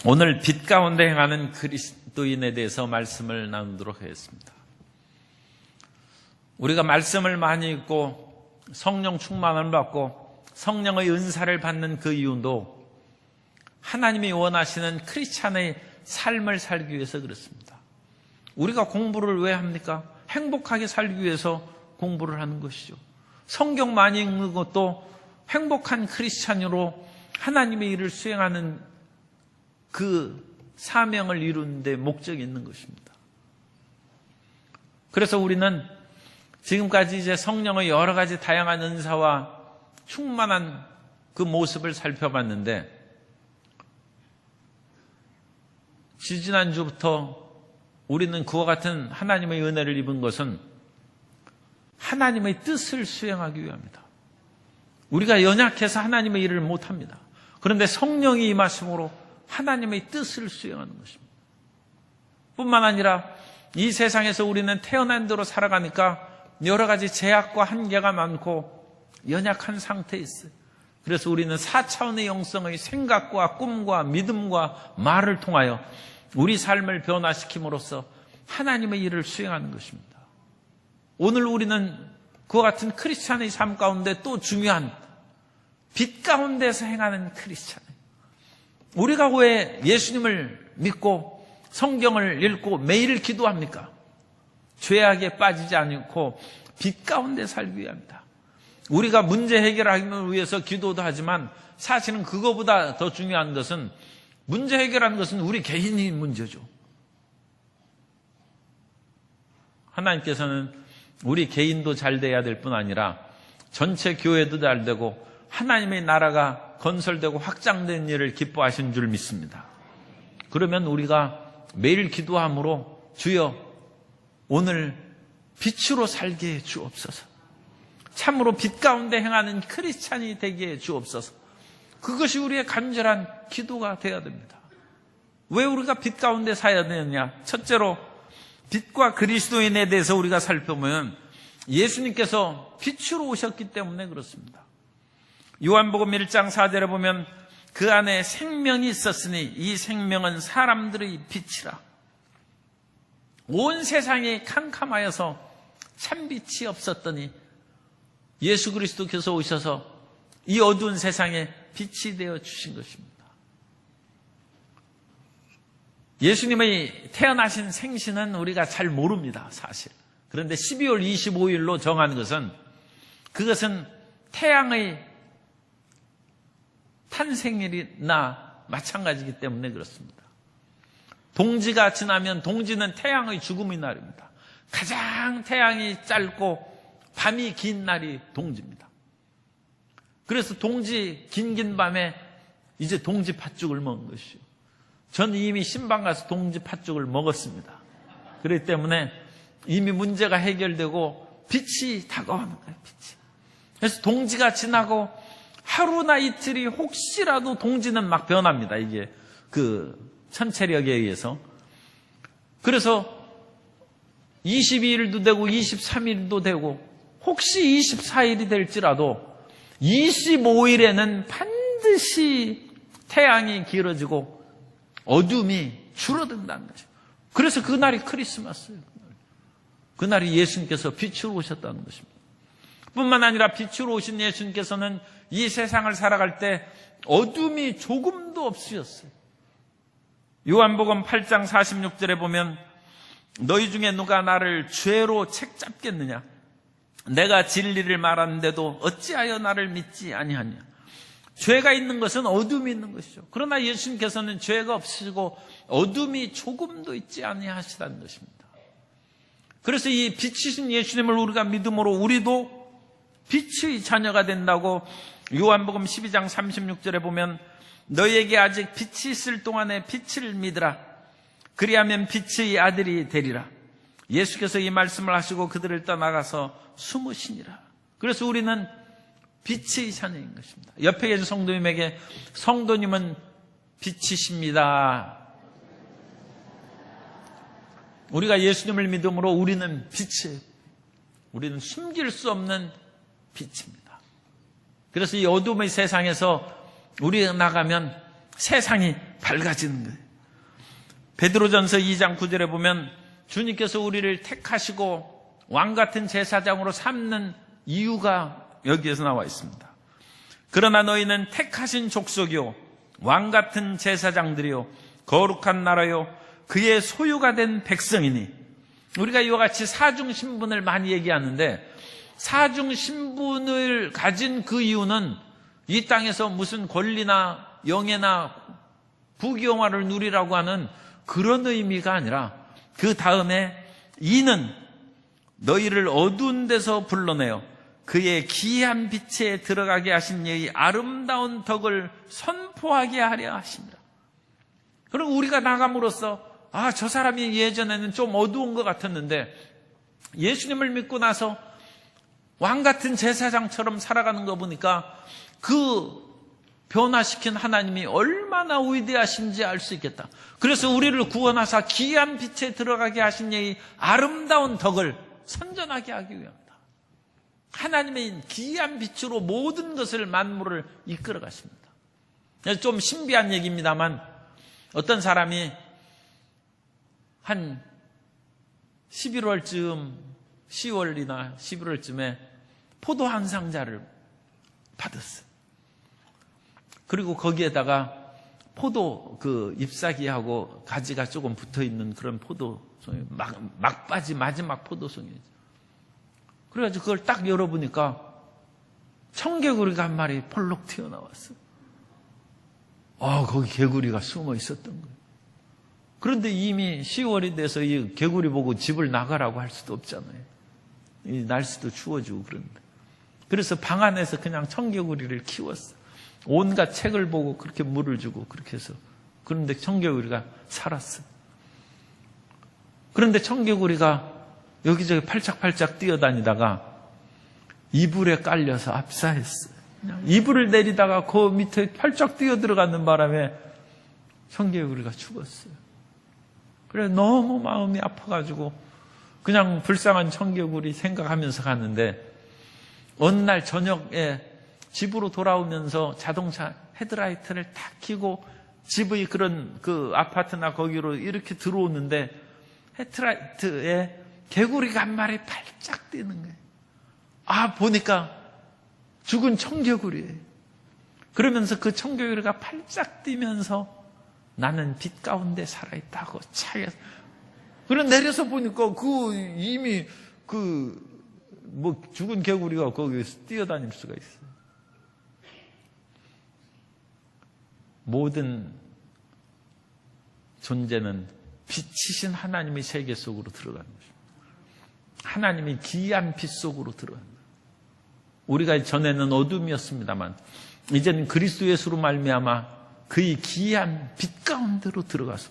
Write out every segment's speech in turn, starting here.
오늘 빛 가운데 행하는 그리스도인에 대해서 말씀을 나누도록 하겠습니다. 우리가 말씀을 많이 읽고 성령 충만을 받고 성령의 은사를 받는 그 이유도 하나님이 원하시는 크리스찬의 삶을 살기 위해서 그렇습니다. 우리가 공부를 왜 합니까? 행복하게 살기 위해서 공부를 하는 것이죠. 성경 많이 읽는 것도 행복한 크리스찬으로 하나님의 일을 수행하는 그 사명을 이루는 데 목적이 있는 것입니다. 그래서 우리는 지금까지 이제 성령의 여러 가지 다양한 은사와 충만한 그 모습을 살펴봤는데, 지지난주부터 우리는 그와 같은 하나님의 은혜를 입은 것은 하나님의 뜻을 수행하기 위함이다. 우리가 연약해서 하나님의 일을 못합니다. 그런데 성령이 임하심으로 하나님의 뜻을 수행하는 것입니다. 뿐만 아니라 이 세상에서 우리는 태어난 대로 살아가니까 여러 가지 제약과 한계가 많고 연약한 상태에 있어요. 그래서 우리는 4차원의 영성의 생각과 꿈과 믿음과 말을 통하여 우리 삶을 변화시킴으로써 하나님의 일을 수행하는 것입니다. 오늘 우리는 그와 같은 크리스찬의 삶 가운데 또 중요한 빛 가운데서 행하는 크리스찬. 우리가 왜 예수님을 믿고 성경을 읽고 매일 기도합니까? 죄악에 빠지지 않고 빛 가운데 살기 위함이다. 우리가 문제 해결하기 위해서 기도도 하지만 사실은 그거보다 더 중요한 것은, 문제 해결하는 것은 우리 개인의 문제죠. 하나님께서는 우리 개인도 잘 돼야 될 뿐 아니라 전체 교회도 잘 되고 하나님의 나라가 건설되고 확장된 일을 기뻐하신 줄 믿습니다. 그러면 우리가 매일 기도함으로 주여 오늘 빛으로 살게 해 주옵소서. 참으로 빛 가운데 행하는 크리스찬이 되게 해 주옵소서. 그것이 우리의 간절한 기도가 되어야 됩니다. 왜 우리가 빛 가운데 살아야 되느냐? 첫째로 빛과 그리스도인에 대해서 우리가 살펴보면 예수님께서 빛으로 오셨기 때문에 그렇습니다. 요한복음 1장 4절에 보면 그 안에 생명이 있었으니 이 생명은 사람들의 빛이라. 온 세상이 캄캄하여서 참빛이 없었더니 예수 그리스도께서 오셔서 이 어두운 세상에 빛이 되어 주신 것입니다. 예수님의 태어나신 생신은 우리가 잘 모릅니다, 사실. 그런데 12월 25일로 정한 것은, 그것은 태양의 탄생일이나 마찬가지이기 때문에 그렇습니다. 동지가 지나면, 동지는 태양의 죽음의 날입니다. 가장 태양이 짧고 밤이 긴 날이 동지입니다. 그래서 동지 긴 밤에 이제 동지 팥죽을 먹은 것이요. 전 이미 신방 가서 동지 팥죽을 먹었습니다. 그렇기 때문에 이미 문제가 해결되고 빛이 다가오는 거예요, 빛이. 그래서 동지가 지나고 하루나 이틀이 혹시라도 동지는 막 변합니다. 이게 그 천체력에 의해서. 그래서 22일도 되고 23일도 되고 혹시 24일이 될지라도 25일에는 반드시 태양이 길어지고 어둠이 줄어든다는 거죠. 그래서 그날이 크리스마스예요. 그날이 예수님께서 빛으로 오셨다는 것입니다. 뿐만 아니라 빛으로 오신 예수님께서는 이 세상을 살아갈 때 어둠이 조금도 없으셨어요. 요한복음 8장 46절에 보면 너희 중에 누가 나를 죄로 책잡겠느냐? 내가 진리를 말하는데도 어찌하여 나를 믿지 아니하냐? 죄가 있는 것은 어둠이 있는 것이죠. 그러나 예수님께서는 죄가 없으시고 어둠이 조금도 있지 아니하시다는 것입니다. 그래서 이 빛이신 예수님을 우리가 믿음으로 우리도 빛의 자녀가 된다고 요한복음 12장 36절에 보면 너희에게 아직 빛이 있을 동안에 빛을 믿으라. 그리하면 빛의 아들이 되리라. 예수께서 이 말씀을 하시고 그들을 떠나가서 숨으시니라. 그래서 우리는 빛의 자녀인 것입니다. 옆에 계신 성도님에게 성도님은 빛이십니다. 우리가 예수님을 믿음으로 우리는 빛이에요. 우리는 숨길 수 없는 빛입니다. 그래서 이 어둠의 세상에서 우리가 나가면 세상이 밝아지는 거예요. 베드로전서 2장 9절에 보면 주님께서 우리를 택하시고 왕같은 제사장으로 삼는 이유가 여기에서 나와 있습니다. 그러나 너희는 택하신 족속이요 왕같은 제사장들이요 거룩한 나라요 그의 소유가 된 백성이니. 우리가 이와 같이 사중신분을 많이 얘기하는데, 사중신분을 가진 그 이유는 이 땅에서 무슨 권리나 영예나 부귀영화를 누리라고 하는 그런 의미가 아니라, 그 다음에 이는 너희를 어두운 데서 불러내어 그의 기이한 빛에 들어가게 하신 이의 아름다운 덕을 선포하게 하려 하십니다. 그리고 우리가 나감으로써 저 사람이 예전에는 좀 어두운 것 같았는데 예수님을 믿고 나서 왕같은 제사장처럼 살아가는 거 보니까 그 변화시킨 하나님이 얼마나 위대하신지 알 수 있겠다. 그래서 우리를 구원하사 기이한 빛에 들어가게 하신 이의 아름다운 덕을 선전하게 하기 위함이다. 하나님의 기이한 빛으로 모든 것을 만물을 이끌어 가십니다. 좀 신비한 얘기입니다만, 어떤 사람이 한 11월쯤 10월이나 11월쯤에 포도 한 상자를 받았어요. 그리고 거기에다가 포도 그 잎사귀하고 가지가 조금 붙어있는 그런 포도송이, 막바지 마지막 포도송이죠. 그래가지고 그걸 딱 열어보니까 청개구리가 한 마리 폴록 튀어나왔어요. 거기 개구리가 숨어 있었던 거예요. 그런데 이미 10월이 돼서 이 개구리 보고 집을 나가라고 할 수도 없잖아요. 이 날씨도 추워지고 그런데. 그래서 방 안에서 그냥 청개구리를 키웠어요. 온갖 책을 보고 그렇게 물을 주고 그렇게 해서. 그런데 청개구리가 살았어요. 그런데 청개구리가 여기저기 팔짝팔짝 뛰어다니다가 이불에 깔려서 압사했어요. 그냥 이불을 내리다가 그 밑에 팔짝 뛰어 들어가는 바람에 청개구리가 죽었어요. 그래 너무 마음이 아파가지고 그냥 불쌍한 청개구리 생각하면서 갔는데, 어느 날 저녁에 집으로 돌아오면서 자동차 헤드라이트를 탁 켜고 집의 그런 그 아파트나 거기로 이렇게 들어오는데 헤드라이트에 개구리가 한 마리 팔짝 뛰는 거예요. 보니까 죽은 청개구리예요. 그러면서 그 청개구리가 팔짝 뛰면서 나는 빛 가운데 살아있다고 차에서. 그래 내려서 보니까 이미 죽은 개구리가 거기서 뛰어다닐 수가 있어요. 모든 존재는 빛이신 하나님의 세계 속으로 들어가는 것입니다. 하나님이 기이한 빛 속으로 들어가는 거예요. 우리가 전에는 어둠이었습니다만 이제는 그리스도 예수로 말미암아 그의 기이한 빛 가운데로 들어가서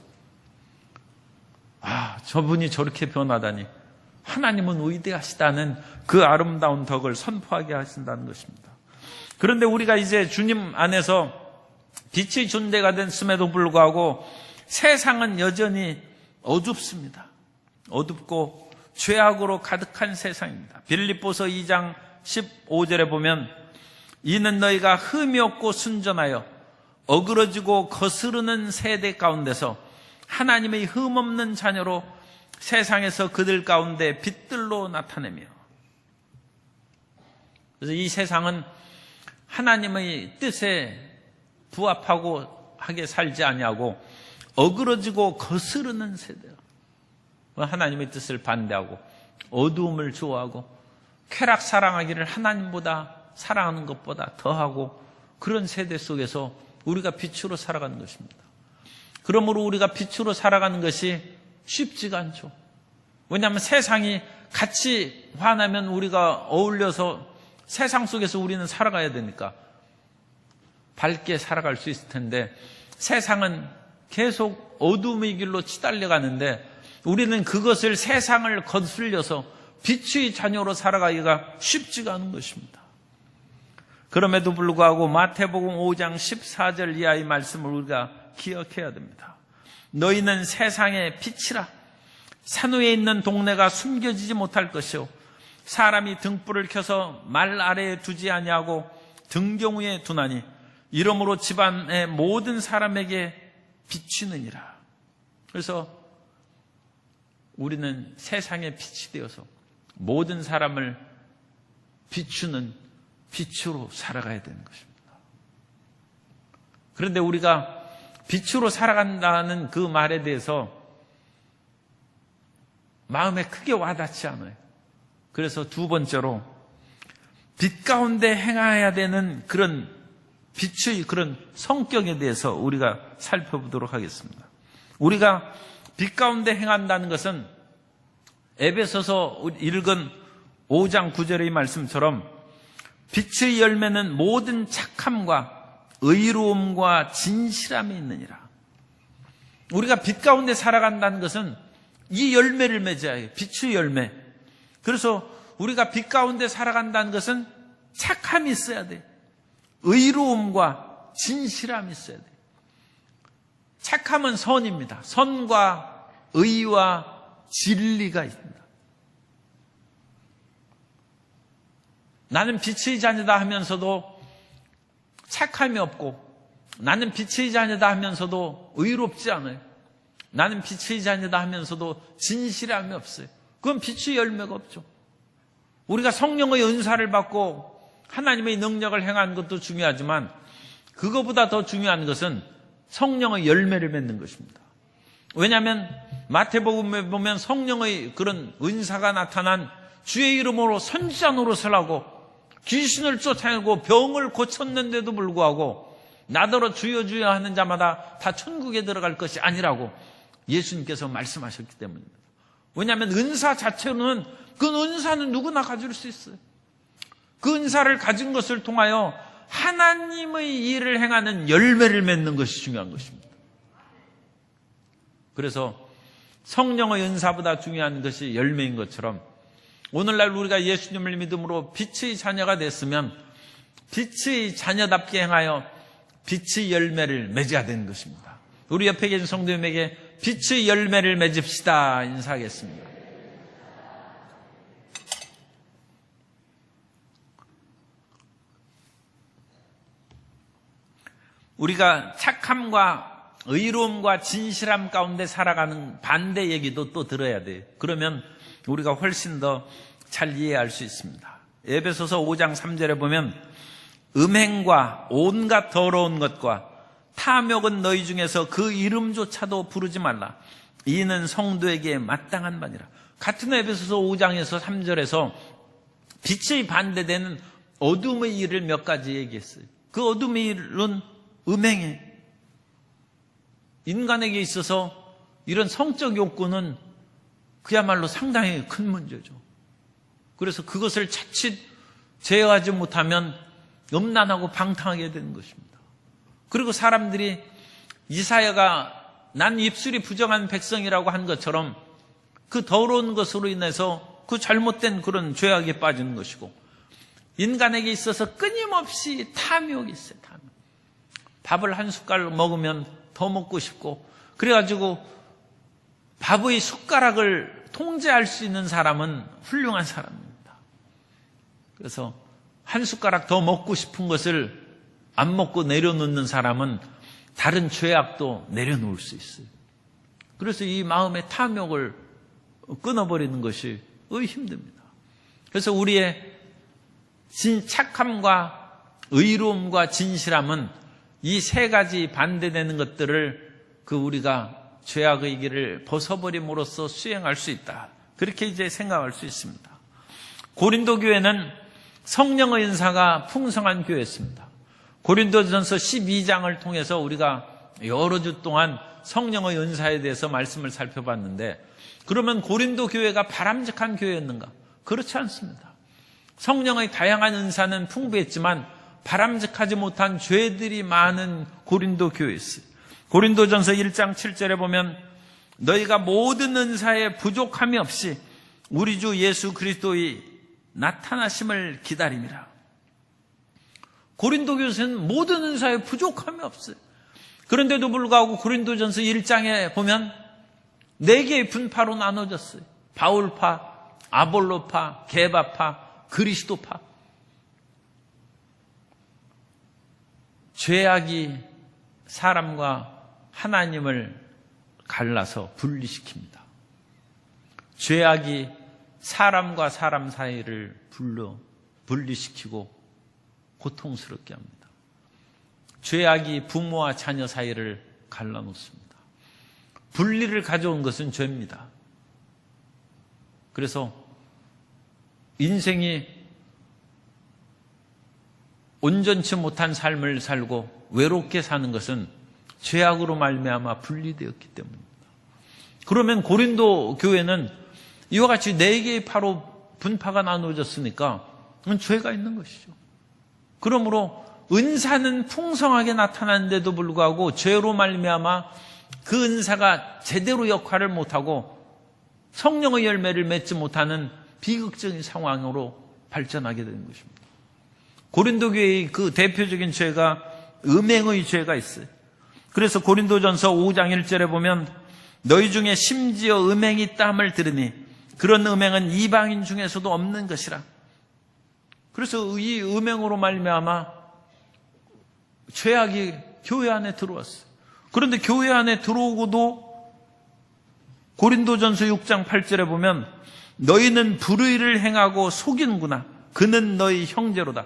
저분이 저렇게 변하다니, 하나님은 위대하시다는 그 아름다운 덕을 선포하게 하신다는 것입니다. 그런데 우리가 이제 주님 안에서 빛의 존재가 됐음에도 불구하고 세상은 여전히 어둡습니다. 어둡고 죄악으로 가득한 세상입니다. 빌립보서 2장 15절에 보면 이는 너희가 흠이 없고 순전하여 어그러지고 거스르는 세대 가운데서 하나님의 흠없는 자녀로 세상에서 그들 가운데 빛들로 나타내며. 그래서 이 세상은 하나님의 뜻에 부합하고 하게 살지 아니하고 어그러지고 거스르는 세대예요. 하나님의 뜻을 반대하고 어두움을 좋아하고 쾌락 사랑하기를 하나님보다 사랑하는 것보다 더하고, 그런 세대 속에서 우리가 빛으로 살아가는 것입니다. 그러므로 우리가 빛으로 살아가는 것이 쉽지가 않죠. 왜냐하면 세상이 같이 화나면 우리가 어울려서 세상 속에서 우리는 살아가야 되니까 밝게 살아갈 수 있을 텐데, 세상은 계속 어둠의 길로 치달려 가는데 우리는 그것을 세상을 거슬려서 빛의 자녀로 살아가기가 쉽지가 않은 것입니다. 그럼에도 불구하고 마태복음 5장 14절 이하의 말씀을 우리가 기억해야 됩니다. 너희는 세상의 빛이라. 산 위에 있는 동네가 숨겨지지 못할 것이요 사람이 등불을 켜서 말 아래에 두지 아니하고 등경 위에 두나니 이러므로 집안의 모든 사람에게 비추느니라. 그래서 우리는 세상의 빛이 되어서 모든 사람을 비추는 빛으로 살아가야 되는 것입니다. 그런데 우리가 빛으로 살아간다는 그 말에 대해서 마음에 크게 와닿지 않아요. 그래서 두 번째로 빛 가운데 행해야 되는 그런 빛의 그런 성격에 대해서 우리가 살펴보도록 하겠습니다. 우리가 빛 가운데 행한다는 것은 에베소서 읽은 5장 9절의 말씀처럼 빛의 열매는 모든 착함과 의로움과 진실함이 있느니라. 우리가 빛 가운데 살아간다는 것은 이 열매를 맺어야 해요. 빛의 열매. 그래서 우리가 빛 가운데 살아간다는 것은 착함이 있어야 돼. 의로움과 진실함이 있어야 돼. 착함은 선입니다. 선과 의와 진리가 있습니다. 나는 빛의 자녀다 하면서도 착함이 없고, 나는 빛의 자녀다 하면서도 의롭지 않아요. 나는 빛의 자녀다 하면서도 진실함이 없어요. 그건 빛의 열매가 없죠. 우리가 성령의 은사를 받고 하나님의 능력을 행하는 것도 중요하지만 그거보다 더 중요한 것은 성령의 열매를 맺는 것입니다. 왜냐하면 마태복음에 보면 성령의 그런 은사가 나타난 주의 이름으로 선지자 노릇을 하고 귀신을 쫓아내고 병을 고쳤는데도 불구하고 나더러 주여 주여 하는 자마다 다 천국에 들어갈 것이 아니라고 예수님께서 말씀하셨기 때문입니다. 왜냐하면 은사 자체로는 그 은사는 누구나 가질 수 있어요. 그 은사를 가진 것을 통하여 하나님의 일을 행하는 열매를 맺는 것이 중요한 것입니다. 그래서 성령의 은사보다 중요한 것이 열매인 것처럼 오늘날 우리가 예수님을 믿음으로 빛의 자녀가 됐으면 빛의 자녀답게 행하여 빛의 열매를 맺어야 되는 것입니다. 우리 옆에 계신 성도님에게 빛의 열매를 맺읍시다 인사하겠습니다. 우리가 착함과 의로움과 진실함 가운데 살아가는 반대 얘기도 또 들어야 돼요. 그러면 우리가 훨씬 더 잘 이해할 수 있습니다. 에베소서 5장 3절에 보면 음행과 온갖 더러운 것과 탐욕은 너희 중에서 그 이름조차도 부르지 말라. 이는 성도에게 마땅한 바니라. 같은 에베소서 5장에서 3절에서 빛의 반대되는 어둠의 일을 몇 가지 얘기했어요. 그 어둠의 일은 음행이에요. 인간에게 있어서 이런 성적 욕구는 그야말로 상당히 큰 문제죠. 그래서 그것을 자칫 제어하지 못하면 음란하고 방탕하게 되는 것입니다. 그리고 사람들이 이사야가 난 입술이 부정한 백성이라고 한 것처럼 그 더러운 것으로 인해서 그 잘못된 그런 죄악에 빠지는 것이고, 인간에게 있어서 끊임없이 탐욕이 있어요. 탐욕. 밥을 한 숟갈 먹으면 더 먹고 싶고, 그래가지고 밥의 숟가락을 통제할 수 있는 사람은 훌륭한 사람입니다. 그래서 한 숟가락 더 먹고 싶은 것을 안 먹고 내려놓는 사람은 다른 죄악도 내려놓을 수 있어요. 그래서 이 마음의 탐욕을 끊어버리는 것이 힘듭니다. 그래서 우리의 착함과 의로움과 진실함은 이 세 가지 반대되는 것들을 우리가 죄악의 길을 벗어버림으로써 수행할 수 있다. 그렇게 이제 생각할 수 있습니다. 고린도 교회는 성령의 은사가 풍성한 교회였습니다. 고린도전서 12장을 통해서 우리가 여러 주 동안 성령의 은사에 대해서 말씀을 살펴봤는데, 그러면 고린도 교회가 바람직한 교회였는가? 그렇지 않습니다. 성령의 다양한 은사는 풍부했지만 바람직하지 못한 죄들이 많은 고린도 교회였어요. 고린도전서 1장 7절에 보면 너희가 모든 은사에 부족함이 없이 우리 주 예수 그리스도의 나타나심을 기다림이라. 고린도 교회는 모든 은사에 부족함이 없어요. 그런데도 불구하고 고린도전서 1장에 보면 4개의 분파로 나눠졌어요. 바울파, 아볼로파, 게바파, 그리스도파. 죄악이 사람과 하나님을 갈라서 분리시킵니다. 죄악이 사람과 사람 사이를 분리시키고 고통스럽게 합니다. 죄악이 부모와 자녀 사이를 갈라놓습니다. 분리를 가져온 것은 죄입니다. 그래서 인생이 온전치 못한 삶을 살고 외롭게 사는 것은 죄악으로 말미암아 분리되었기 때문입니다. 그러면 고린도 교회는 이와 같이 4개의 파로 분파가 나누어졌으니까 그건 죄가 있는 것이죠. 그러므로 은사는 풍성하게 나타나는데도 불구하고 죄로 말미암아 그 은사가 제대로 역할을 못하고 성령의 열매를 맺지 못하는 비극적인 상황으로 발전하게 되는 것입니다. 고린도 교회의 그 대표적인 죄가 음행의 죄가 있어요. 그래서 고린도전서 5장 1절에 보면 너희 중에 심지어 음행이 있다 함을 들으니 그런 음행은 이방인 중에서도 없는 것이라. 그래서 이 음행으로 말미암아 죄악이 교회 안에 들어왔어요. 그런데 교회 안에 들어오고도 고린도전서 6장 8절에 보면 너희는 불의를 행하고 속이는구나. 그는 너희 형제로다.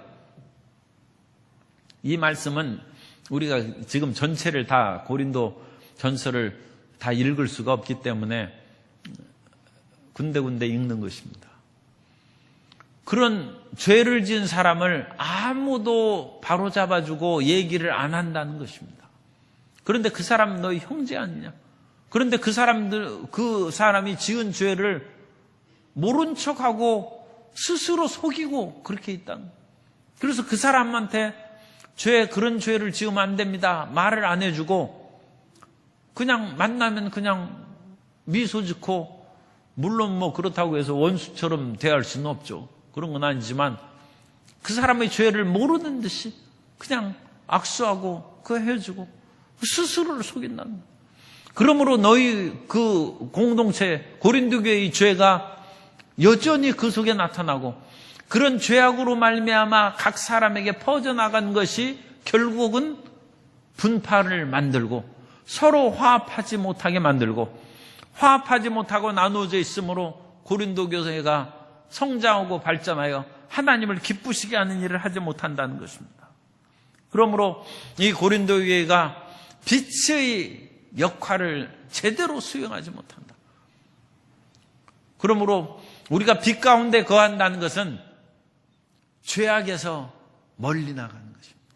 이 말씀은 우리가 지금 전체를 다 고린도 전서를 다 읽을 수가 없기 때문에 군데군데 읽는 것입니다. 그런 죄를 지은 사람을 아무도 바로잡아주고 얘기를 안 한다는 것입니다. 그런데 그 사람 너희 형제 아니냐? 그런데 그 사람이 지은 죄를 모른 척하고 스스로 속이고 그렇게 있다는 거예요. 그래서 그 사람한테 그런 죄를 지으면 안 됩니다. 말을 안 해주고 그냥 만나면 그냥 미소 짓고 물론 뭐 그렇다고 해서 원수처럼 대할 수는 없죠. 그런 건 아니지만 그 사람의 죄를 모르는 듯이 그냥 악수하고 그거 해주고 스스로를 속인다는 거예요. 그러므로 너희 그 공동체 고린도 교회의 죄가 여전히 그 속에 나타나고 그런 죄악으로 말미암아 각 사람에게 퍼져나간 것이 결국은 분파를 만들고 서로 화합하지 못하게 만들고 화합하지 못하고 나누어져 있으므로 고린도 교회가 성장하고 발전하여 하나님을 기쁘시게 하는 일을 하지 못한다는 것입니다. 그러므로 이 고린도 교회가 빛의 역할을 제대로 수행하지 못한다. 그러므로 우리가 빛 가운데 거한다는 것은 죄악에서 멀리 나가는 것입니다.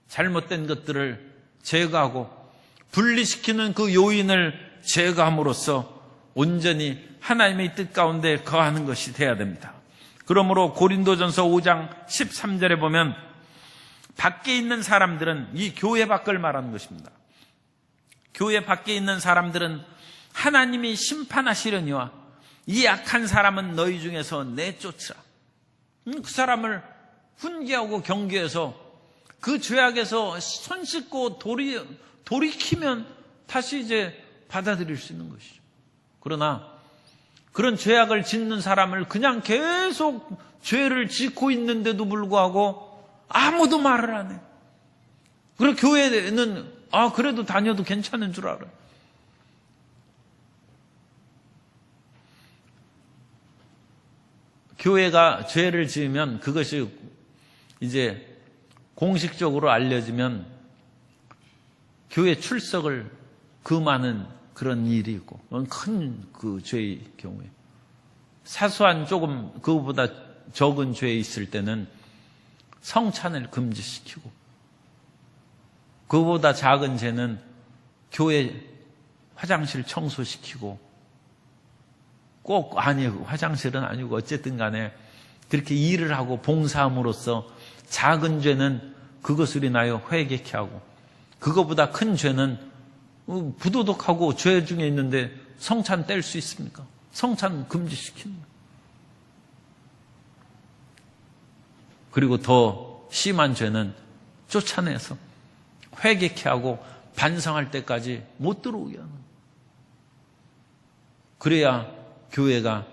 잘못된 것들을 제거하고 분리시키는 그 요인을 제거함으로써 온전히 하나님의 뜻 가운데 거하는 것이 돼야 됩니다. 그러므로 고린도전서 5장 13절에 보면 밖에 있는 사람들은 이 교회 밖을 말하는 것입니다. 교회 밖에 있는 사람들은 하나님이 심판하시려니와 이 악한 사람은 너희 중에서 내쫓으라. 그 사람을 훈계하고 경계해서 그 죄악에서 손 씻고 돌이키면 다시 이제 받아들일 수 있는 것이죠. 그러나 그런 죄악을 짓는 사람을 그냥 계속 죄를 짓고 있는데도 불구하고 아무도 말을 안 해요. 그리고 교회는 그래도 다녀도 괜찮은 줄 알아요. 교회가 죄를 지으면 그것이 이제 공식적으로 알려지면 교회 출석을 금하는 그런 일이 있고, 큰 그 죄의 경우에 사소한 조금 그거보다 적은 죄 있을 때는 성찬을 금지시키고, 그거보다 작은 죄는 교회 화장실 청소시키고, 꼭 화장실은 아니고 어쨌든 간에 그렇게 일을 하고 봉사함으로써 작은 죄는 그것을 인하여 회개케 하고, 그거보다 큰 죄는 부도덕하고 죄 중에 있는데 성찬 뗄 수 있습니까? 성찬 금지시키는 거예요. 그리고 더 심한 죄는 쫓아내서 회개케 하고 반성할 때까지 못 들어오게 하는 거예요. 그래야 교회가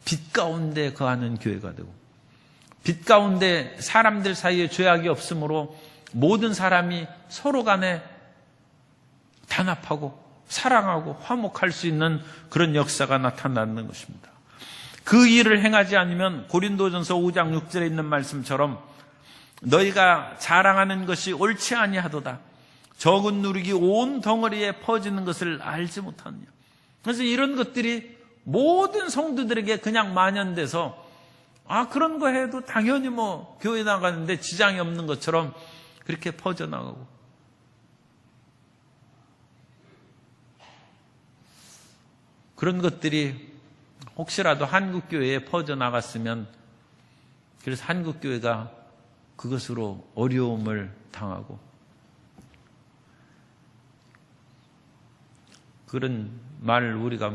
빛 가운데 거하는 교회가 되고, 빛 가운데 사람들 사이에 죄악이 없으므로 모든 사람이 서로 간에 단합하고 사랑하고 화목할 수 있는 그런 역사가 나타나는 것입니다. 그 일을 행하지 않으면 고린도전서 5장 6절에 있는 말씀처럼 너희가 자랑하는 것이 옳지 아니하도다. 적은 누룩이 온 덩어리에 퍼지는 것을 알지 못하느냐. 그래서 이런 것들이 모든 성도들에게 그냥 만연돼서 그런 거 해도 당연히 교회 나가는데 지장이 없는 것처럼 그렇게 퍼져나가고, 그런 것들이 혹시라도 한국교회에 퍼져나갔으면, 그래서 한국교회가 그것으로 어려움을 당하고, 그런 말을 우리가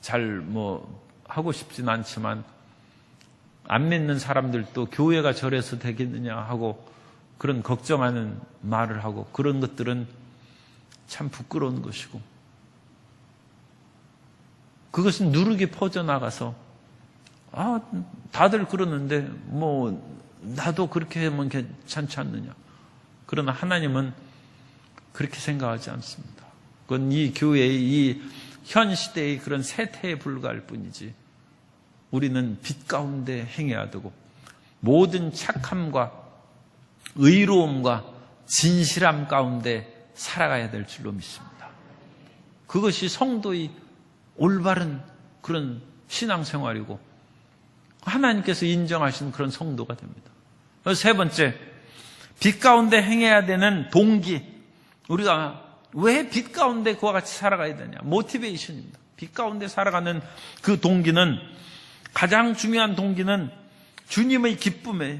잘 하고 싶진 않지만, 안 믿는 사람들도 교회가 저래서 되겠느냐 하고 그런 걱정하는 말을 하고, 그런 것들은 참 부끄러운 것이고, 그것은 누룩이 퍼져나가서 다들 그러는데 나도 그렇게 하면 괜찮지 않느냐. 그러나 하나님은 그렇게 생각하지 않습니다. 그건 이 교회의 이 현 시대의 그런 세태에 불과할 뿐이지, 우리는 빛 가운데 행해야 되고 모든 착함과 의로움과 진실함 가운데 살아가야 될 줄로 믿습니다. 그것이 성도의 올바른 그런 신앙생활이고 하나님께서 인정하신 그런 성도가 됩니다. 그래서 세 번째, 빛 가운데 행해야 되는 동기. 우리가 왜 빛 가운데 그와 같이 살아가야 되냐? 모티베이션입니다. 빛 가운데 살아가는 그 동기는, 가장 중요한 동기는 주님의 기쁨이에요.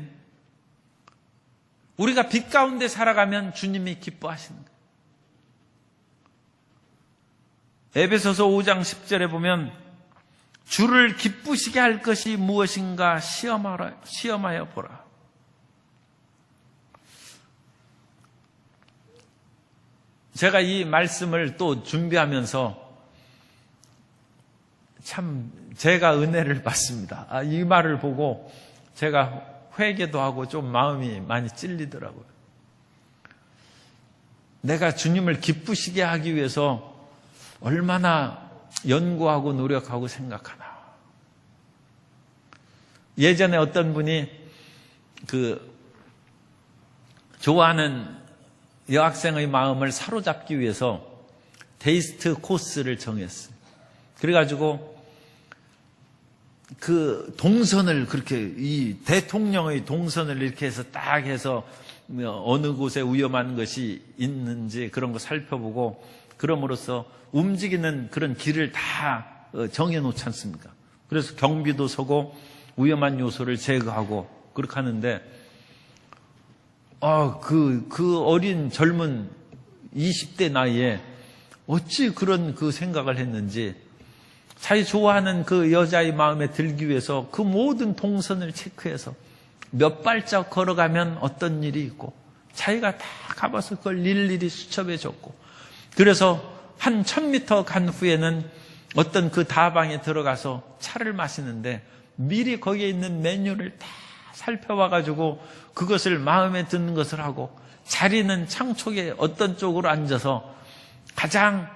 우리가 빛 가운데 살아가면 주님이 기뻐하시는 거예요. 에베소서 5장 10절에 보면 주를 기쁘시게 할 것이 무엇인가 시험하여 보라. 제가 이 말씀을 또 준비하면서 참 제가 은혜를 받습니다. 이 말을 보고 제가 회개도 하고 좀 마음이 많이 찔리더라고요. 내가 주님을 기쁘시게 하기 위해서 얼마나 연구하고 노력하고 생각하나. 예전에 어떤 분이 좋아하는 여학생의 마음을 사로잡기 위해서 데이스트 코스를 정했어요. 그래가지고 그 동선을 그렇게, 이 대통령의 동선을 이렇게 해서 딱 해서 어느 곳에 위험한 것이 있는지 그런 거 살펴보고, 그럼으로써 움직이는 그런 길을 다 정해놓지 않습니까? 그래서 경비도 서고 위험한 요소를 제거하고 그렇게 하는데, 그 어린 젊은 20대 나이에 어찌 그런 그 생각을 했는지, 자기 좋아하는 그 여자의 마음에 들기 위해서 그 모든 동선을 체크해서 몇 발짝 걸어가면 어떤 일이 있고, 자기가 다 가봐서 그걸 일일이 수첩해 줬고, 그래서 한 1000m 간 후에는 어떤 그 다방에 들어가서 차를 마시는데 미리 거기에 있는 메뉴를 다 살펴봐가지고 그것을 마음에 드는 것을 하고, 자리는 창쪽에 어떤 쪽으로 앉아서 가장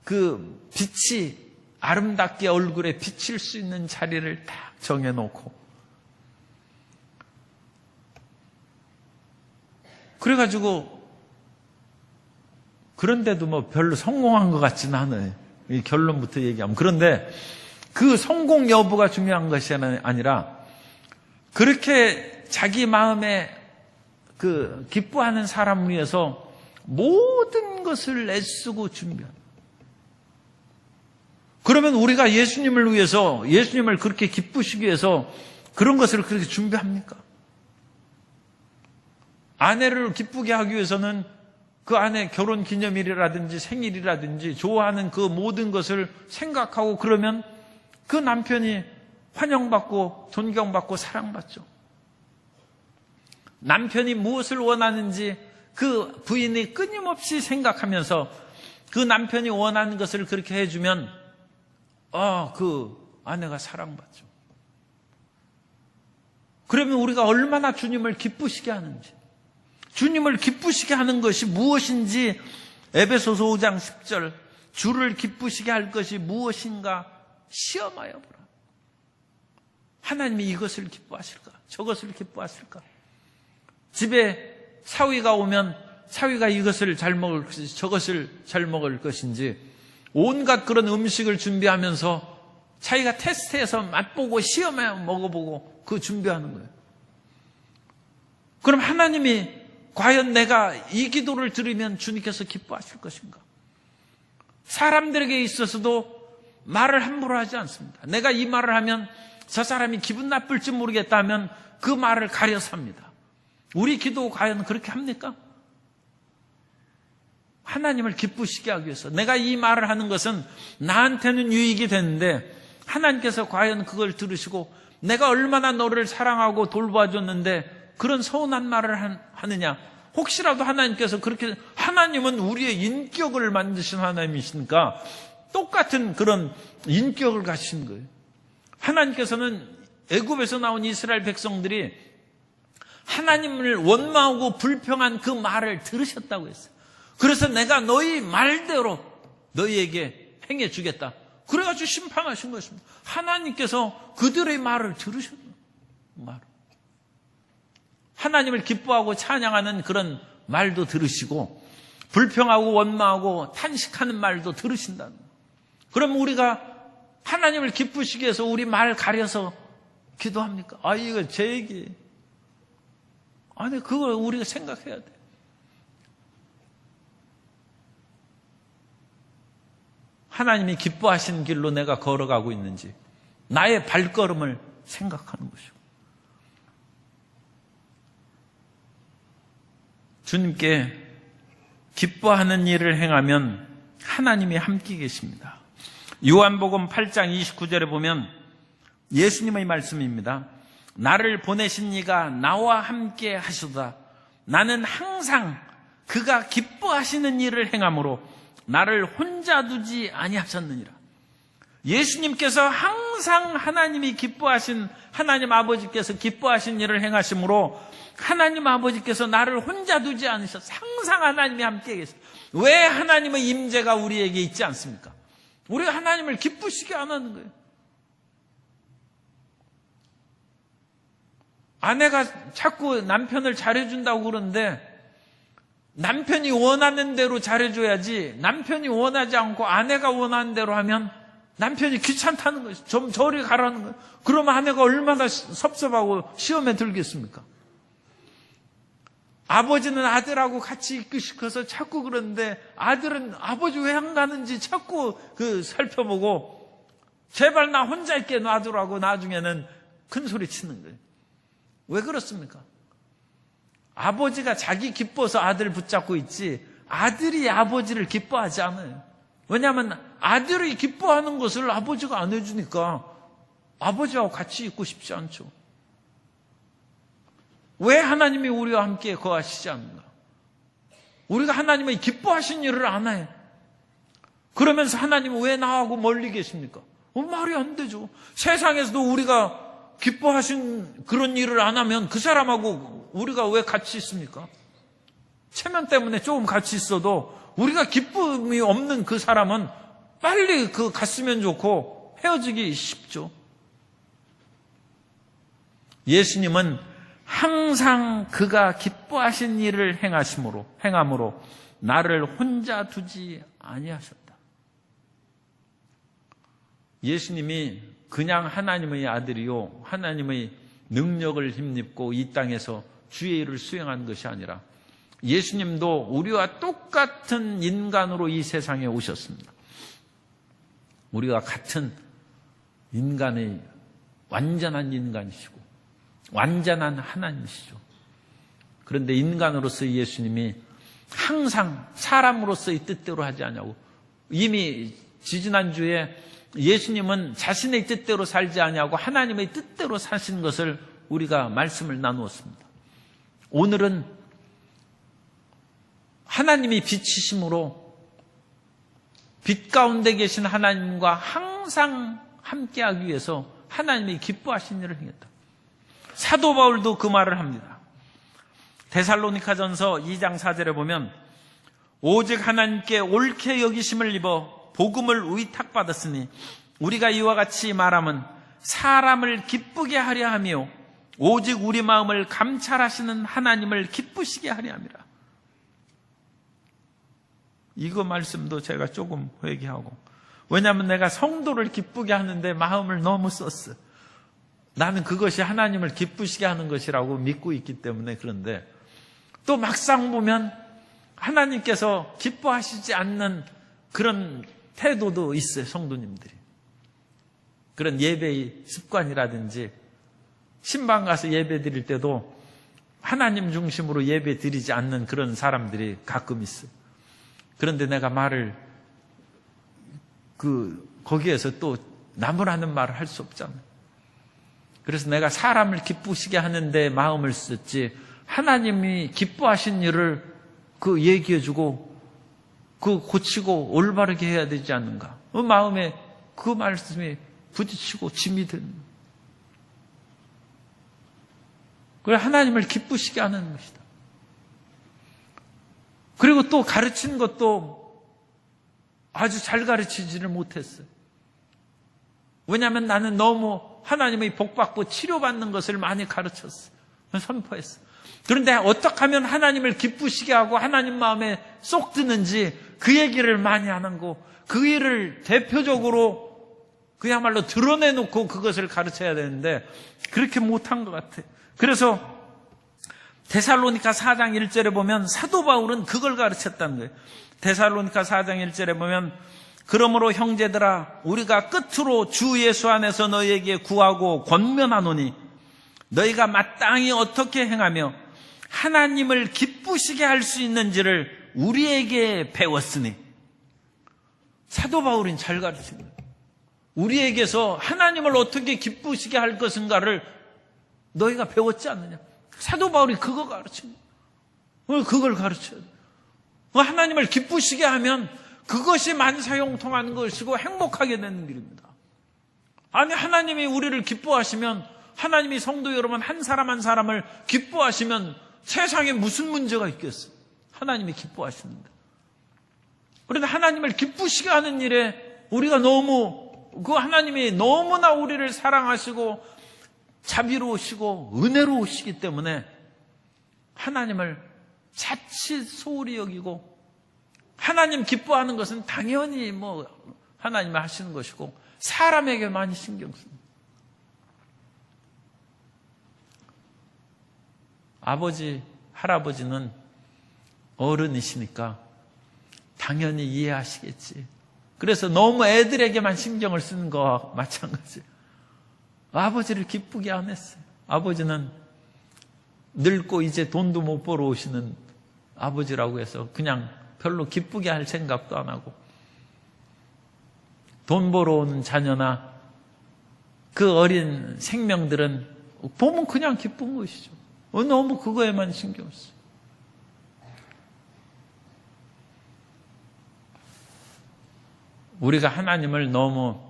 그 빛이 아름답게 얼굴에 비칠 수 있는 자리를 딱 정해놓고, 그래가지고, 그런데도 별로 성공한 것 같지는 않아요. 이 결론부터 얘기하면. 그런데 그 성공 여부가 중요한 것이 아니라, 그렇게 자기 마음에 그 기뻐하는 사람을 위해서 모든 것을 애쓰고 준비합니다. 그러면 우리가 예수님을 위해서, 예수님을 그렇게 기쁘시기 위해서 그런 것을 그렇게 준비합니까? 아내를 기쁘게 하기 위해서는 그 아내 결혼 기념일이라든지 생일이라든지 좋아하는 그 모든 것을 생각하고, 그러면 그 남편이 환영받고 존경받고 사랑받죠. 남편이 무엇을 원하는지 그 부인이 끊임없이 생각하면서 그 남편이 원하는 것을 그렇게 해주면 그 아내가 사랑받죠. 그러면 우리가 얼마나 주님을 기쁘시게 하는지, 주님을 기쁘시게 하는 것이 무엇인지 에베소서 5장 10절 주를 기쁘시게 할 것이 무엇인가 시험하여 보라. 하나님이 이것을 기뻐하실까? 저것을 기뻐하실까? 집에 사위가 오면 사위가 이것을 잘 먹을 것인지 저것을 잘 먹을 것인지 온갖 그런 음식을 준비하면서 자기가 테스트해서 맛보고 시험해 먹어보고 그 준비하는 거예요. 그럼 하나님이 과연 내가 이 기도를 드리면 주님께서 기뻐하실 것인가? 사람들에게 있어서도 말을 함부로 하지 않습니다. 내가 이 말을 하면 저 사람이 기분 나쁠지 모르겠다 하면 그 말을 가려서 합니다. 우리 기도 과연 그렇게 합니까? 하나님을 기쁘시게 하기 위해서 내가 이 말을 하는 것은 나한테는 유익이 되는데 하나님께서 과연 그걸 들으시고 내가 얼마나 너를 사랑하고 돌봐줬는데 그런 서운한 말을 하느냐? 혹시라도 하나님께서 그렇게, 하나님은 우리의 인격을 만드신 하나님이시니까 똑같은 그런 인격을 가신 거예요. 하나님께서는 애굽에서 나온 이스라엘 백성들이 하나님을 원망하고 불평한 그 말을 들으셨다고 했어요. 그래서 내가 너희 말대로 너희에게 행해 주겠다. 그래가지고 심판하신 것입니다. 하나님께서 그들의 말을 들으셨어요. 하나님을 기뻐하고 찬양하는 그런 말도 들으시고 불평하고 원망하고 탄식하는 말도 들으신다는 거예요. 그럼 우리가 하나님을 기쁘시게 해서 우리 말 가려서 기도합니까? 아, 이거 제 얘기. 아니, 그걸 우리가 생각해야 돼. 하나님이 기뻐하시는 길로 내가 걸어가고 있는지 나의 발걸음을 생각하는 것이고, 주님께 기뻐하는 일을 행하면 하나님이 함께 계십니다. 요한복음 8장 29절에 보면 예수님의 말씀입니다. 나를 보내신 이가 나와 함께 하시도다. 나는 항상 그가 기뻐하시는 일을 행함으로 나를 혼자 두지 아니하셨느니라. 예수님께서 항상 하나님이 기뻐하신, 하나님 아버지께서 기뻐하신 일을 행하심으로 하나님 아버지께서 나를 혼자 두지 않으셔서 항상 하나님이 함께 계세요. 왜 하나님의 임재가 우리에게 있지 않습니까? 우리가 하나님을 기쁘시게 안 하는 거예요. 아내가 자꾸 남편을 잘해준다고 그러는데 남편이 원하는 대로 잘해줘야지, 남편이 원하지 않고 아내가 원하는 대로 하면 남편이 귀찮다는 거예요. 좀 저리 가라는 거예요. 그러면 아내가 얼마나 섭섭하고 시험에 들겠습니까? 아버지는 아들하고 같이 있고 싶어서 자꾸 그러는데 아들은 아버지 왜 안 가는지 자꾸 살펴보고 제발 나 혼자 있게 놔두라고 나중에는 큰 소리 치는 거예요. 왜 그렇습니까? 아버지가 자기 기뻐서 아들 붙잡고 있지 아들이 아버지를 기뻐하지 않아요. 왜냐하면 아들이 기뻐하는 것을 아버지가 안 해주니까 아버지하고 같이 있고 싶지 않죠. 왜 하나님이 우리와 함께 거하시지 않는가? 우리가 하나님의 기뻐하신 일을 안 해. 그러면서 하나님은 왜 나하고 멀리 계십니까? 말이 안 되죠. 세상에서도 우리가 기뻐하신 그런 일을 안 하면 그 사람하고 우리가 왜 같이 있습니까? 체면 때문에 조금 같이 있어도 우리가 기쁨이 없는 그 사람은 빨리 갔으면 좋고 헤어지기 쉽죠. 예수님은 항상 그가 기뻐하신 일을 행함으로 나를 혼자 두지 아니하셨다. 예수님이 그냥 하나님의 아들이요 하나님의 능력을 힘입고 이 땅에서 주의 일을 수행한 것이 아니라 예수님도 우리와 똑같은 인간으로 이 세상에 오셨습니다. 우리가 같은 인간의 완전한 인간이시고 완전한 하나님이시죠. 그런데 인간으로서 예수님이 항상 사람으로서의 뜻대로 하지 않냐고. 이미 지지난주에 예수님은 자신의 뜻대로 살지 않냐고 하나님의 뜻대로 사신 것을 우리가 말씀을 나누었습니다. 오늘은 하나님이 빛이심으로 빛 가운데 계신 하나님과 항상 함께하기 위해서 하나님이 기뻐하신 일을 행했다. 사도 바울도 그 말을 합니다. 데살로니가전서 2장 4절에 보면 오직 하나님께 옳게 여기심을 입어 복음을 위탁받았으니 우리가 이와 같이 말함은 사람을 기쁘게 하려 하며 오직 우리 마음을 감찰하시는 하나님을 기쁘시게 하려 함이라. 이거 말씀도 제가 조금 회개하고, 왜냐하면 내가 성도를 기쁘게 하는데 마음을 너무 썼어. 나는 그것이 하나님을 기쁘시게 하는 것이라고 믿고 있기 때문에. 그런데 또 막상 보면 하나님께서 기뻐하시지 않는 그런 태도도 있어요. 성도님들이 그런 예배의 습관이라든지 신방 가서 예배 드릴 때도 하나님 중심으로 예배 드리지 않는 그런 사람들이 가끔 있어요. 그런데 내가 말을 거기에서 또 나무라는 말을 할 수 없잖아요. 그래서 내가 사람을 기쁘시게 하는데 마음을 썼지, 하나님이 기뻐하신 일을 얘기해주고 고치고 올바르게 해야 되지 않는가. 마음에 그 말씀이 부딪히고 짐이 든. 그래 하나님을 기쁘시게 하는 것이다. 그리고 또 가르치는 것도 아주 잘 가르치지를 못했어요. 왜냐하면 나는 너무 하나님의 복받고 치료받는 것을 많이 가르쳤어요. 선포했어요. 그런데 어떻게 하면 하나님을 기쁘시게 하고 하나님 마음에 쏙 드는지 그 얘기를 많이 안 하고, 그 일을 대표적으로 그야말로 드러내놓고 그것을 가르쳐야 되는데 그렇게 못한 것 같아요. 그래서 데살로니가 4장 1절에 보면 사도 바울은 그걸 가르쳤다는 거예요. 데살로니가 4장 1절에 보면 그러므로 형제들아 우리가 끝으로 주 예수 안에서 너희에게 구하고 권면하노니 너희가 마땅히 어떻게 행하며 하나님을 기쁘시게 할 수 있는지를 우리에게 배웠으니. 사도 바울은 잘 가르친 거예요. 우리에게서 하나님을 어떻게 기쁘시게 할 것인가를 너희가 배웠지 않느냐. 사도 바울이 그거 가르친 거예요. 그걸 가르쳐야 돼요. 하나님을 기쁘시게 하면 그것이 만사형통하는 것이고 행복하게 되는 길입니다. 아니 하나님이 우리를 기뻐하시면, 하나님이 성도 여러분 한 사람 한 사람을 기뻐하시면 세상에 무슨 문제가 있겠어요. 하나님이 기뻐하시는데. 그런데 하나님을 기쁘시게 하는 일에 우리가 너무, 하나님이 너무나 우리를 사랑하시고 자비로우시고 은혜로우시기 때문에 하나님을 자칫 소홀히 여기고, 하나님 기뻐하는 것은 당연히 하나님이 하시는 것이고 사람에게 많이 신경 씁니다. 아버지, 할아버지는 어른이시니까 당연히 이해하시겠지. 그래서 너무 애들에게만 신경을 쓰는 거와 마찬가지예요. 아버지를 기쁘게 안 했어요. 아버지는 늙고 이제 돈도 못 벌어 오시는 아버지라고 해서 그냥 별로 기쁘게 할 생각도 안 하고, 돈 벌어 오는 자녀나 그 어린 생명들은 보면 그냥 기쁜 것이죠. 너무 그거에만 신경 써요. 우리가 하나님을 너무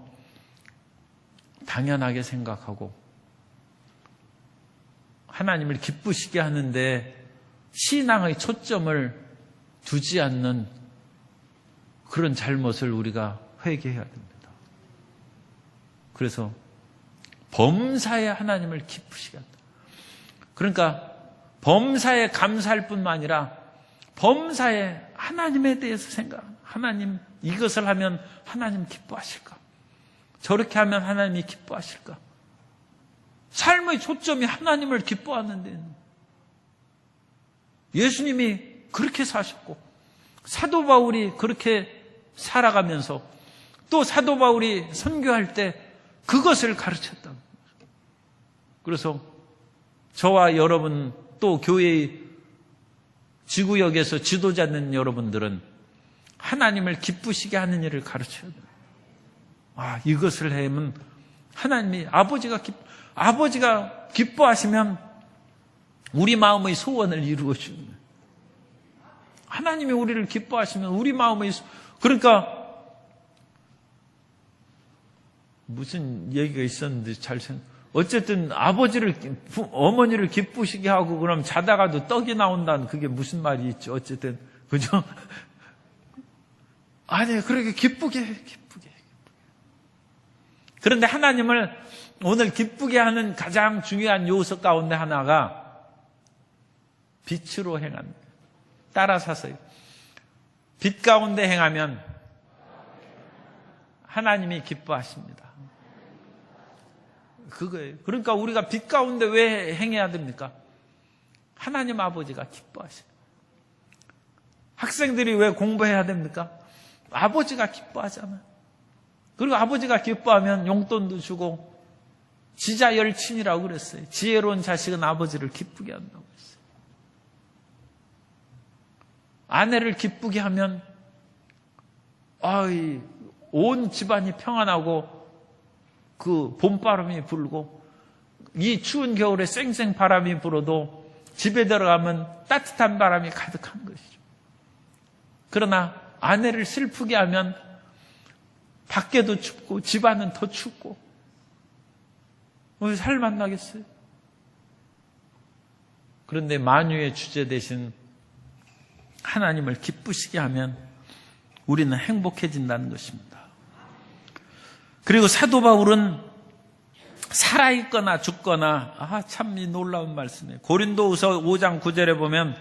당연하게 생각하고 하나님을 기쁘시게 하는데 신앙의 초점을 두지 않는 그런 잘못을 우리가 회개해야 됩니다. 그래서 범사에 하나님을 기쁘시게 한다. 그러니까 범사에 감사할 뿐만 아니라 범사에 하나님에 대해서 생각합니다. 하나님, 이것을 하면 하나님 기뻐하실까? 저렇게 하면 하나님이 기뻐하실까? 삶의 초점이 하나님을 기뻐하는데, 예수님이 그렇게 사셨고 사도 바울이 그렇게 살아가면서 또 사도 바울이 선교할 때 그것을 가르쳤다. 그래서 저와 여러분 또 교회의 지구역에서 지도자 된 여러분들은 하나님을 기쁘시게 하는 일을 가르쳐야 돼요. 이것을 하면 하나님이 아버지가 기뻐하시면 우리 마음의 소원을 이루어 주는 거예요. 하나님이 우리를 기뻐하시면 우리 마음의 그러니까 무슨 얘기가 있었는데 어쨌든 어머니를 기쁘시게 하고 그럼 자다가도 떡이 나온다는 그게 무슨 말이 있죠. 어쨌든 그죠? 아니 그렇게 기쁘게 해. 그런데 하나님을 오늘 기쁘게 하는 가장 중요한 요소 가운데 하나가 빛으로 행합니다. 따라서요. 빛 가운데 행하면 하나님이 기뻐하십니다. 그거예요. 그러니까 우리가 빛 가운데 왜 행해야 됩니까? 하나님 아버지가 기뻐하셔요. 학생들이 왜 공부해야 됩니까? 아버지가 기뻐하잖아요. 그리고 아버지가 기뻐하면 용돈도 주고 지자열친이라고 그랬어요. 지혜로운 자식은 아버지를 기쁘게 한다고 했어요. 아내를 기쁘게 하면 온 집안이 평안하고 그 봄바람이 불고 이 추운 겨울에 쌩쌩 바람이 불어도 집에 들어가면 따뜻한 바람이 가득한 것이죠. 그러나 아내를 슬프게 하면 밖에도 춥고 집안은 더 춥고 살 만나겠어요? 그런데 만유의 주제 대신 하나님을 기쁘시게 하면 우리는 행복해진다는 것입니다. 그리고 사도 바울은 살아있거나 죽거나 참 이 놀라운 말씀이에요. 고린도후서 5장 9절에 보면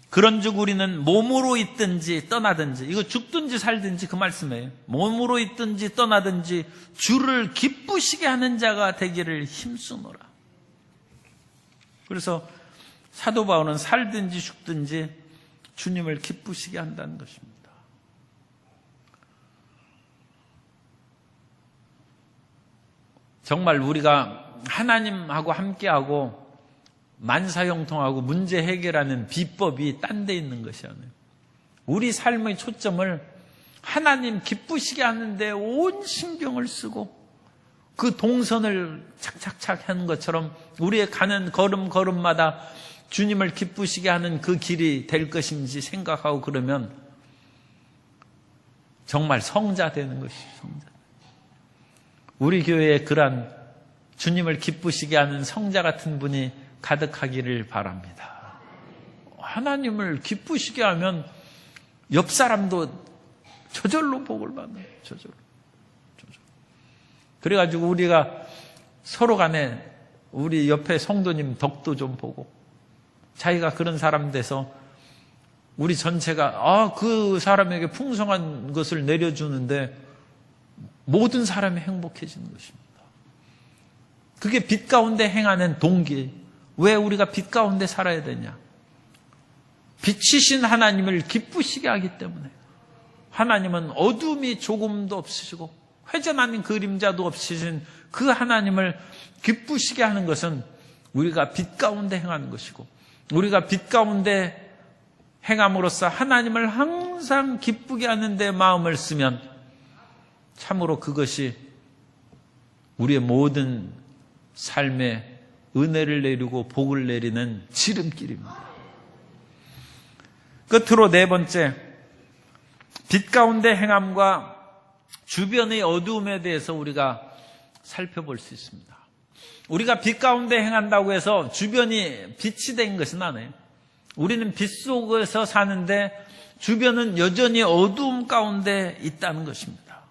그런즉 우리는 몸으로 있든지 떠나든지 이거 죽든지 살든지 그 말씀이에요. 몸으로 있든지 떠나든지 주를 기쁘시게 하는 자가 되기를 힘쓰노라. 그래서 사도 바울은 살든지 죽든지 주님을 기쁘시게 한다는 것입니다. 정말 우리가 하나님하고 함께하고 만사형통하고 문제 해결하는 비법이 딴 데 있는 것이 아니에요. 우리 삶의 초점을 하나님 기쁘시게 하는데 온 신경을 쓰고 그 동선을 착착착 하는 것처럼 우리의 가는 걸음걸음마다 주님을 기쁘시게 하는 그 길이 될 것인지 생각하고 그러면 정말 성자 되는 것이죠. 성자. 우리 교회에 그러한 주님을 기쁘시게 하는 성자 같은 분이 가득하기를 바랍니다. 하나님을 기쁘시게 하면 옆 사람도 저절로 복을 받아요. 저절로. 그래가지고 우리가 서로 간에 우리 옆에 성도님 덕도 좀 보고 자기가 그런 사람 돼서 우리 전체가 그 사람에게 풍성한 것을 내려주는데 모든 사람이 행복해지는 것입니다. 그게 빛 가운데 행하는 동기. 왜 우리가 빛 가운데 살아야 되냐? 빛이신 하나님을 기쁘시게 하기 때문에. 하나님은 어둠이 조금도 없으시고 회전하는 그림자도 없으신 그 하나님을 기쁘시게 하는 것은 우리가 빛 가운데 행하는 것이고 우리가 빛 가운데 행함으로써 하나님을 항상 기쁘게 하는 데 마음을 쓰면 참으로 그것이 우리의 모든 삶에 은혜를 내리고 복을 내리는 지름길입니다. 끝으로 네 번째, 빛 가운데 행함과 주변의 어두움에 대해서 우리가 살펴볼 수 있습니다. 우리가 빛 가운데 행한다고 해서 주변이 빛이 된 것은 아니에요. 우리는 빛 속에서 사는데 주변은 여전히 어두움 가운데 있다는 것입니다.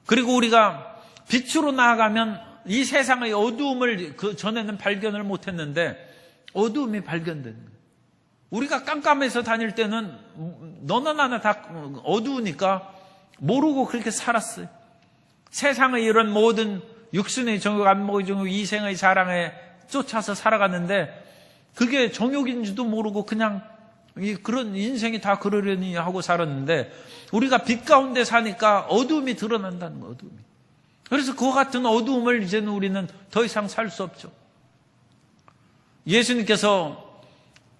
그리고 우리가 빛으로 나아가면 이 세상의 어두움을 그 전에는 발견을 못했는데 어두움이 발견되는 거예요. 우리가 깜깜해서 다닐 때는 너나 나나 다 어두우니까 모르고 그렇게 살았어요. 세상의 이런 모든 육신의 정욕, 안목의 정욕, 이생의 사랑에 쫓아서 살아갔는데 그게 정욕인지도 모르고 그냥 그런 인생이 다 그러려니 하고 살았는데 우리가 빛 가운데 사니까 어두움이 드러난다는 거예요. 어두움이. 그래서 그와 같은 어두움을 이제는 우리는 더 이상 살 수 없죠. 예수님께서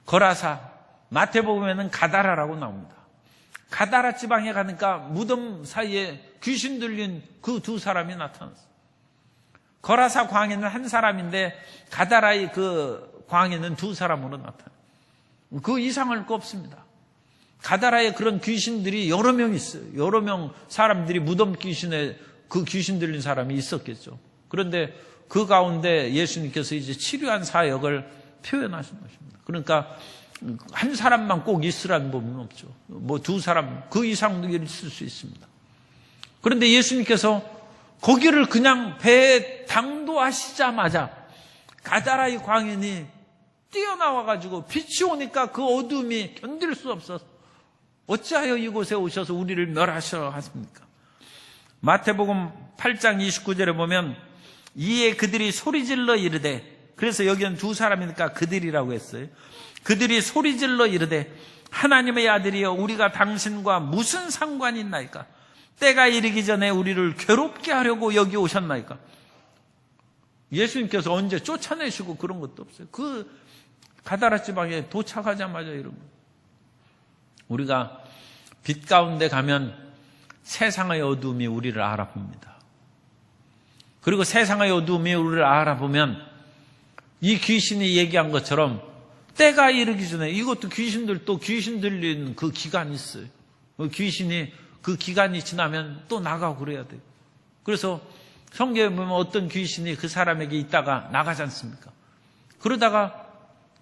거라사, 마태복음에는 가다라라고 나옵니다. 가다라 지방에 가니까 무덤 사이에 귀신 들린 그 두 사람이 나타났어요. 거라사 광에는 한 사람인데 가다라의 그 광에는 두 사람으로 나타나요. 그 이상할 거 없습니다. 가다라에 그런 귀신들이 여러 명 있어요. 여러 명 사람들이 무덤 귀신에 그 귀신 들린 사람이 있었겠죠. 그런데 그 가운데 예수님께서 이제 치료한 사역을 표현하신 것입니다. 그러니까 한 사람만 꼭 있으라는 법은 없죠. 뭐 두 사람, 그 이상도 있을 수 있습니다. 그런데 예수님께서 거기를 그냥 배에 당도하시자마자 가다라의 광인이 뛰어나와가지고 빛이 오니까 그 어둠이 견딜 수 없어서 어찌하여 이곳에 오셔서 우리를 멸하셔 하십니까? 마태복음 8장 29절에 보면 이에 그들이 소리질러 이르되, 그래서 여기는 두 사람이니까 그들이라고 했어요. 그들이 소리질러 이르되 하나님의 아들이여 우리가 당신과 무슨 상관이 있나이까? 때가 이르기 전에 우리를 괴롭게 하려고 여기 오셨나이까? 예수님께서 언제 쫓아내시고 그런 것도 없어요. 그 가다라 지방에 도착하자마자 이런 거예요. 우리가 빛 가운데 가면 세상의 어두움이 우리를 알아봅니다. 그리고 세상의 어두움이 우리를 알아보면 이 귀신이 얘기한 것처럼 때가 이르기 전에, 이것도 귀신들 또 귀신 들리는 그 기간이 있어요. 귀신이 그 기간이 지나면 또 나가고 그래야 돼요. 그래서 성경에 보면 어떤 귀신이 그 사람에게 있다가 나가지 않습니까? 그러다가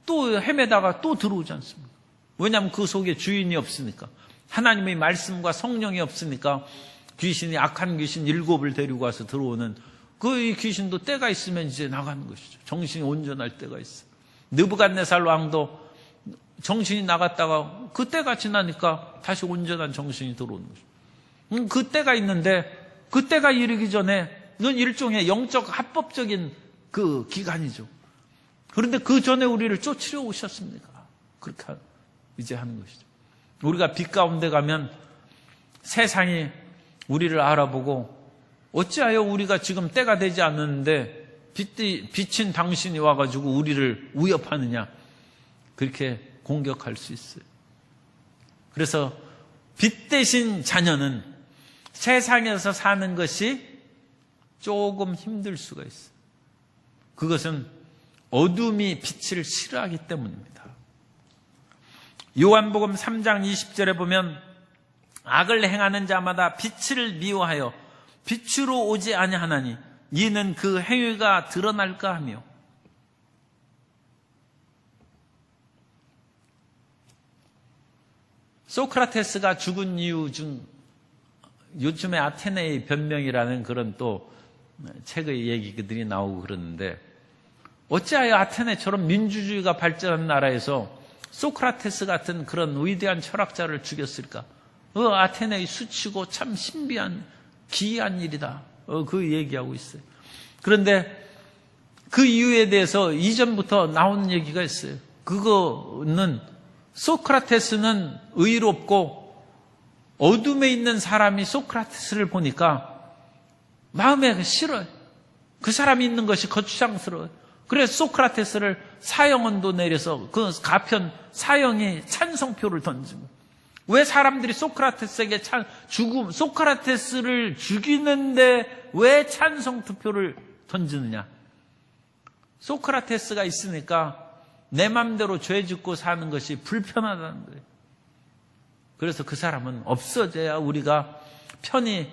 또 헤매다가 또 들어오지 않습니까? 왜냐하면 그 속에 주인이 없으니까, 하나님의 말씀과 성령이 없으니까 귀신이, 악한 귀신 7을 데리고 와서 들어오는 그 귀신도 때가 있으면 이제 나가는 것이죠. 정신이 온전할 때가 있어요. 느부갓네살 왕도 정신이 나갔다가 그 때가 지나니까 다시 온전한 정신이 들어오는 거죠. 그 때가 있는데 그 때가 이르기 전에 는 일종의 영적 합법적인 그 기간이죠. 그런데 그 전에 우리를 쫓으려 오셨습니까? 그렇게 이제 하는 것이죠. 우리가 빛 가운데 가면 세상이 우리를 알아보고 어찌하여 우리가 지금 때가 되지 않는데 빛인 당신이 와가지고 우리를 위협하느냐, 그렇게 공격할 수 있어요. 그래서 빛 대신 자녀는 세상에서 사는 것이 조금 힘들 수가 있어요. 그것은 어둠이 빛을 싫어하기 때문입니다. 요한복음 3장 20절에 보면 악을 행하는 자마다 빛을 미워하여 빛으로 오지 아니하나니 이는 그 행위가 드러날까 하며. 소크라테스가 죽은 이유 중 요즘에 아테네의 변명이라는 그런 또 책의 얘기들이 나오고 그러는데, 어찌하여 아테네처럼 민주주의가 발전한 나라에서 소크라테스 같은 그런 위대한 철학자를 죽였을까? 아테네의 수치고 참 신비한 기이한 일이다. 그 얘기하고 있어요. 그런데 그 이유에 대해서 이전부터 나온 얘기가 있어요. 그거는 소크라테스는 의롭고 어둠에 있는 사람이 소크라테스를 보니까 마음에 싫어요. 그 사람이 있는 것이 거추장스러워요. 그래서 소크라테스를 사형언도 내려서 그 가편 사형의 찬성표를 던지고, 왜 사람들이 소크라테스에게 소크라테스를 죽이는데 왜 찬성 투표를 던지느냐? 소크라테스가 있으니까 내 맘대로 죄 짓고 사는 것이 불편하다는 거예요. 그래서 그 사람은 없어져야 우리가 편히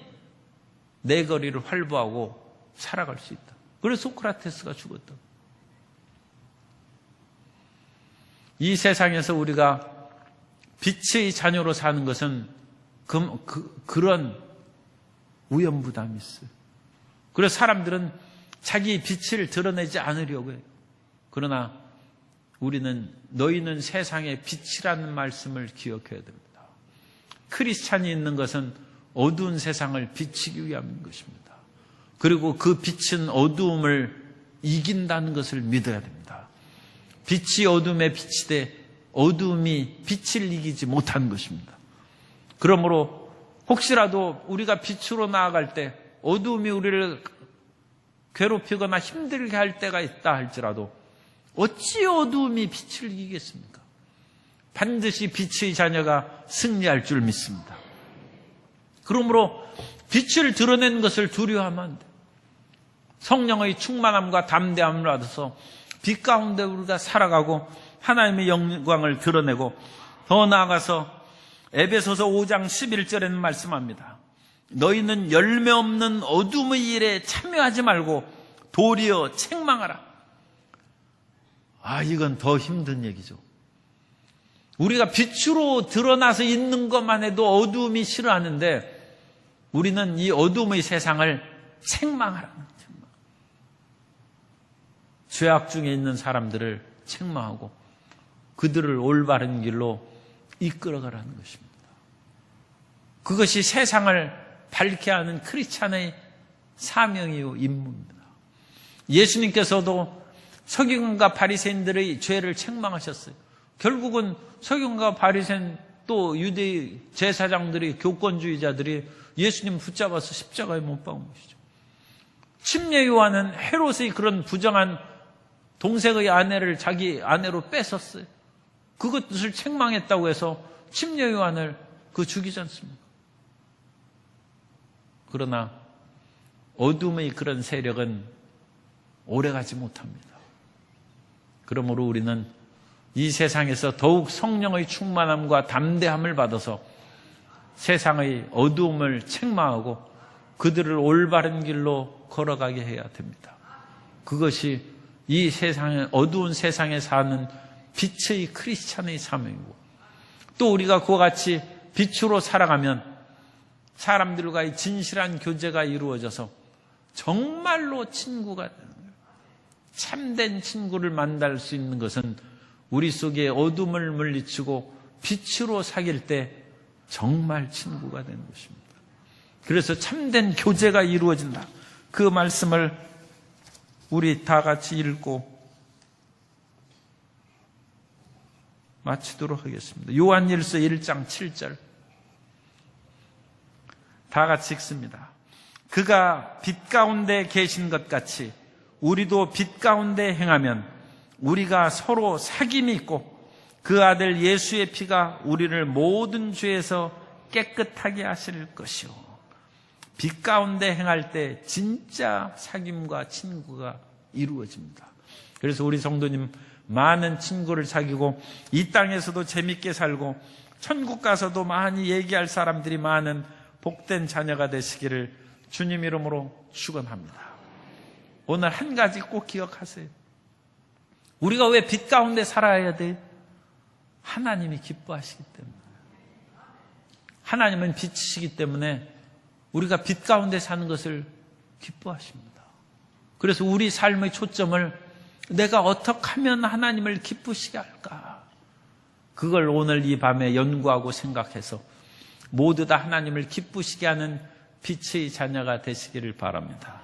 내 거리를 활보하고 살아갈 수 있다. 그래서 소크라테스가 죽었다. 이 세상에서 우리가 빛의 자녀로 사는 것은 그런 위험부담이 있어요. 그래서 사람들은 자기 빛을 드러내지 않으려고 해요. 그러나 우리는 너희는 세상의 빛이라는 말씀을 기억해야 됩니다. 크리스찬이 있는 것은 어두운 세상을 비치기 위함인 것입니다. 그리고 그 빛은 어두움을 이긴다는 것을 믿어야 됩니다. 빛이 어둠에 비치되 어두움이 빛을 이기지 못한 것입니다. 그러므로 혹시라도 우리가 빛으로 나아갈 때 어두움이 우리를 괴롭히거나 힘들게 할 때가 있다 할지라도 어찌 어두움이 빛을 이기겠습니까? 반드시 빛의 자녀가 승리할 줄 믿습니다. 그러므로 빛을 드러내는 것을 두려워하면 안 돼요. 성령의 충만함과 담대함을 얻어서 빛 가운데 우리가 살아가고 하나님의 영광을 드러내고, 더 나아가서 에베소서 5장 11절에는 말씀합니다. 너희는 열매 없는 어둠의 일에 참여하지 말고 도리어 책망하라. 이건 더 힘든 얘기죠. 우리가 빛으로 드러나서 있는 것만 해도 어두움이 싫어하는데 우리는 이 어두움의 세상을 책망하라는 거예요. 죄악 중에 있는 사람들을 책망하고 그들을 올바른 길로 이끌어가라는 것입니다. 그것이 세상을 밝게 하는 크리스찬의 사명이요 임무입니다. 예수님께서도 서기관과 바리새인들의 죄를 책망하셨어요. 결국은 서기관과 바리새인 또 유대 제사장들이 교권주의자들이 예수님 붙잡아서 십자가에 못 박은 것이죠. 침례 요한은 헤롯의 그런 부정한 동생의 아내를 자기 아내로 뺏었어요. 그것을 책망했다고 해서 침례 요한을 죽이지 않습니까? 그러나 어둠의 그런 세력은 오래가지 못합니다. 그러므로 우리는 이 세상에서 더욱 성령의 충만함과 담대함을 받아서 세상의 어두움을 책망하고 그들을 올바른 길로 걸어가게 해야 됩니다. 그것이 이 세상의 어두운 세상에 사는 빛의 크리스찬의 사명이고, 또 우리가 그와 같이 빛으로 살아가면 사람들과의 진실한 교제가 이루어져서 정말로 친구가 되는 거예요. 참된 친구를 만날 수 있는 것은 우리 속에 어둠을 물리치고 빛으로 사귈 때 정말 친구가 되는 것입니다. 그래서 참된 교제가 이루어진다. 그 말씀을 우리 다 같이 읽고 마치도록 하겠습니다. 요한일서 1장 7절 다 같이 읽습니다. 그가 빛 가운데 계신 것 같이 우리도 빛 가운데 행하면 우리가 서로 사귐이 있고 그 아들 예수의 피가 우리를 모든 죄에서 깨끗하게 하실 것이요. 빛 가운데 행할 때 진짜 사귐과 친구가 이루어집니다. 그래서 우리 성도님 많은 친구를 사귀고 이 땅에서도 재밌게 살고 천국 가서도 많이 얘기할 사람들이 많은 복된 자녀가 되시기를 주님 이름으로 축원합니다. 오늘 한 가지 꼭 기억하세요. 우리가 왜 빛 가운데 살아야 돼? 하나님이 기뻐하시기 때문에. 하나님은 빛이시기 때문에 우리가 빛 가운데 사는 것을 기뻐하십니다. 그래서 우리 삶의 초점을 내가 어떻게 하면 하나님을 기쁘시게 할까? 그걸 오늘 이 밤에 연구하고 생각해서 모두 다 하나님을 기쁘시게 하는 빛의 자녀가 되시기를 바랍니다.